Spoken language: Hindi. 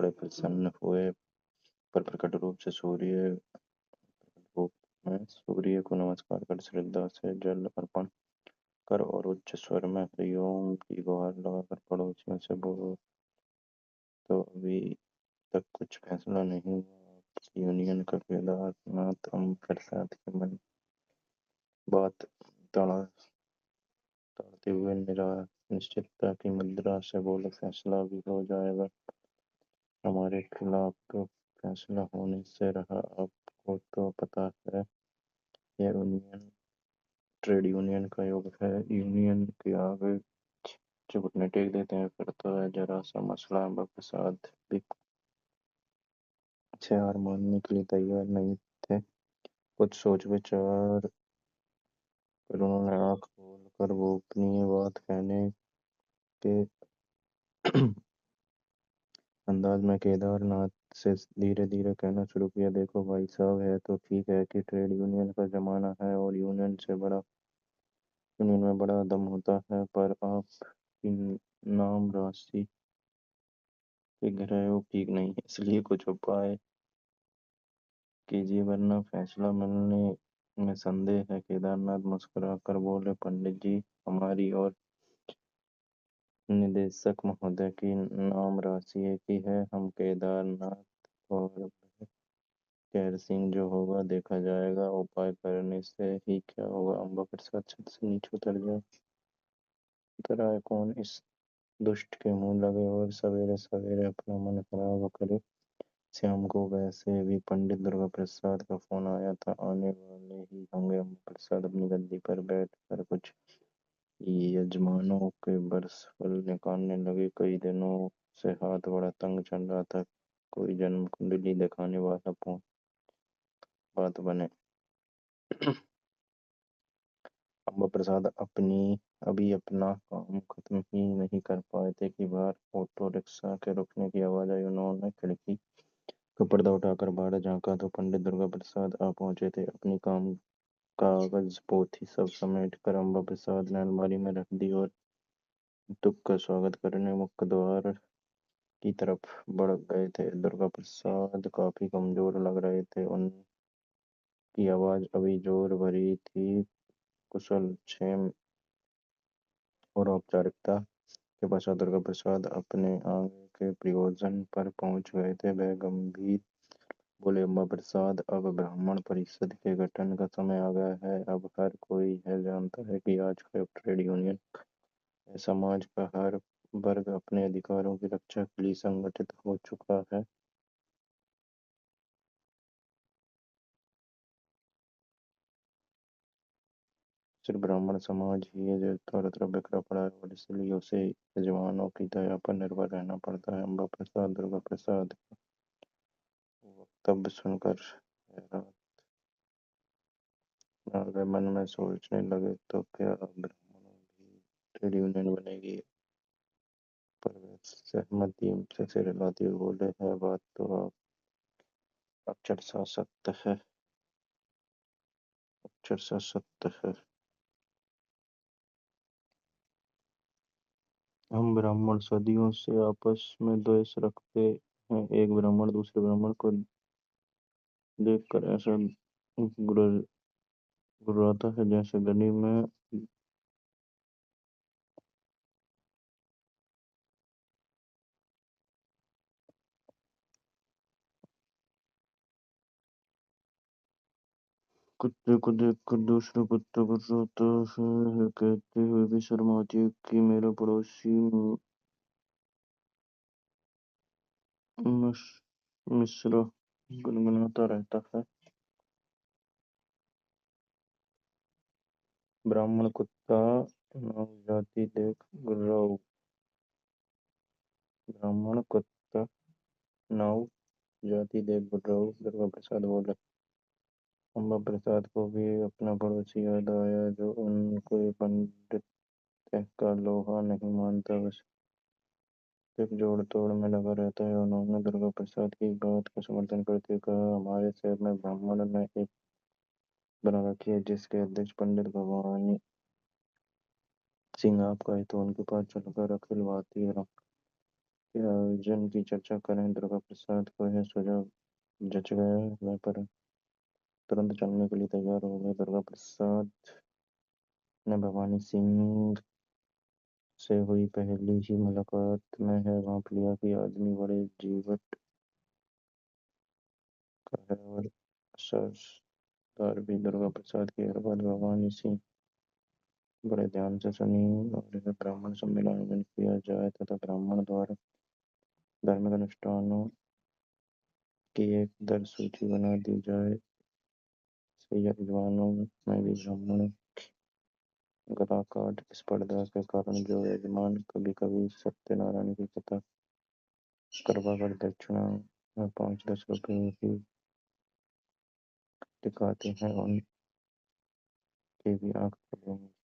बड़े प्रसन्न हुए, पर प्रकट रूप में सूर्य को नमस्कार कर श्रद्धा से जल अर्पण कर और उच्च स्वर में हरिओम की गुहार लगाकर पड़ोसियों से बोलो, तो अभी तक कुछ फैसला नहीं हुआ। आपकी यूनियन का केदारनाथ प्रसाद के मन बात ताड़ते हुए निश्चितता की मुद्रा से बोले, फैसला भी हो जाएगा। हमारे खिलाफ तो फैसला होने से रहा। आपको तो पता है यह यूनियन ट्रेड यूनियन का युग है। यूनियन के आगे जो घुटने टेक देते हैं, फिर तो है जरा सा मसला। प्रसाद भी से हार मानने के लिए तैयार नहीं थे। कुछ सोच विचार कर उन्होंने आंख खोल कर गोपनीय बात कहने के अंदाज में केदारनाथ से धीरे धीरे कहना शुरू किया, देखो भाई साहब, है तो ठीक है कि ट्रेड यूनियन का जमाना है और यूनियन में बड़ा दम होता है, पर आपकी नाम राशि के गिर हो ठीक नहीं है, इसलिए कुछ उपाय कीजिए वरना फैसला मिलने में संदेह है। केदारनाथ मुस्कुरा कर बोले, पंडित जी, हमारी और निदेशक महोदय की नाम राशि एक ही है। हम केदारनाथ और खैर सिंह, जो होगा देखा जाएगा। उपाय करने से ही क्या होगा। अम्बा प्रसाद छत से नीचे उतर आए। कौन इस दुष्ट के मुंह लगे और सवेरे सवेरे अपना मन खराब करे। श्याम को वैसे भी पंडित दुर्गा प्रसाद का फोन आया था, आने वाले ही होंगे। अम्बा प्रसाद अपनी गद्दी पर बैठ कर कुछ यजमानों के बरसफल निकालने लगे। कई दिनों से हाथ बड़ा तंग चल रहा था। कोई जन्म कुंडली दिखाने वाला बात बने। अम्बा प्रसाद अभी अपना काम खत्म ही नहीं कर पाए थे कि बाहर ऑटो रिक्शा के रुकने की आवाज आई। उन्होंने खिड़की का पर्दा उठाकर बाहर झांका तो पंडित दुर्गा प्रसाद आ पहुंचे थे। अपनी काम कागज पोथी सब समेट कर अम्बा प्रसाद ने अलमारी में रख दी और दुख का स्वागत करने मुख्य द्वार की तरफ बढ़ गए थे। दुर्गा प्रसाद काफी कमजोर लग रहे थे। उनकी आवाज अभी जोर भरी थी। कुशल क्षेम और औपचारिकता के पश्चात दुर्गा प्रसाद अपने आगे के प्रयोजन पर पहुंच गए थे। वह गंभीर बोले, अम्बा प्रसाद, अब ब्राह्मण परिषद के गठन का समय आ गया है। अब हर कोई यह जानता है कि आज का ट्रेड यूनियन समाज का हर वर्ग अपने अधिकारों की रक्षा के लिए संगठित हो चुका है। सिर्फ ब्राह्मण समाज ही है जो चारों तरफ बिखरा पड़ा है और इसलिए उसे यजमानों की दया पर निर्भर रहना पड़ता है। अम्बा प्रसाद दुर्गा प्रसाद का वक्तव्य सुनकर हैरान रह गए। मन में सोचने लगे, तो क्या अब ब्राह्मणों की ट्रेड यूनियन बनेगी। पर वह सहमति से सिर हिलाते हुए बोले, है बात तो आप अक्षरशः सत्य है। अक्षरशः सत्य है। हम ब्राह्मण सदियों से आपस में द्वेष रखते हैं। एक ब्राह्मण दूसरे ब्राह्मण को देखकर ऐसा गुर्राता है जैसे गली में कुत्ते को देखकर दूसरा कुत्ता गुर्राता है। कहते हुए भी शर्म आती है कि मेरा पड़ोसी मिश्रा गुनगुनाता रहता है। ब्राह्मण कुत्ता नाव जाती देख गुर्राऊ। ब्राह्मण कुत्ता नाव जाती देख गुर्राऊ। दुर्गा प्रसाद बोले। अम्बा प्रसाद को भी अपना पड़ोसी याद आया, जो उनको पंडित का लोहा नहीं मानता, बस सिर्फ जोड़ तोड़ में लगा रहता है। उन्होंने दुर्गा प्रसाद की बात का समर्थन करते हुए कहा, हमारे शहर में ब्राह्मण ने एक बना रखी है जिसके अध्यक्ष पंडित भवानी सिंह आप कहे तो उनके पास चलकर अखिल भारतीय के आयोजन की चर्चा करें। दुर्गा प्रसाद को यह सुझाव जच गया। वह पर तुरंत चलने के लिए तैयार हो गए। दुर्गा प्रसाद ने भवानी सिंह से हुई पहली ही मुलाकात में है भांप लिया कि आदमी बड़े जीवट का है और असरदार भी। दुर्गा प्रसाद की हर बात भवानी सिंह बड़े ध्यान से सुनी। और यह ब्राह्मण सम्मेलन आयोजन किया जाए तथा ब्राह्मण द्वारा धार्मिक अनुष्ठानों की एक दर सूची बना दी जाए। से यजमानों में भी ब्राह्मण गला काट स्पर्धा के कारण जो यजमान कभी कभी सत्यनारायण की कथा करवाकर दक्षिणा में 5-10 रुपए भी दिखाते हैं, उनके भी आंख खुल गई।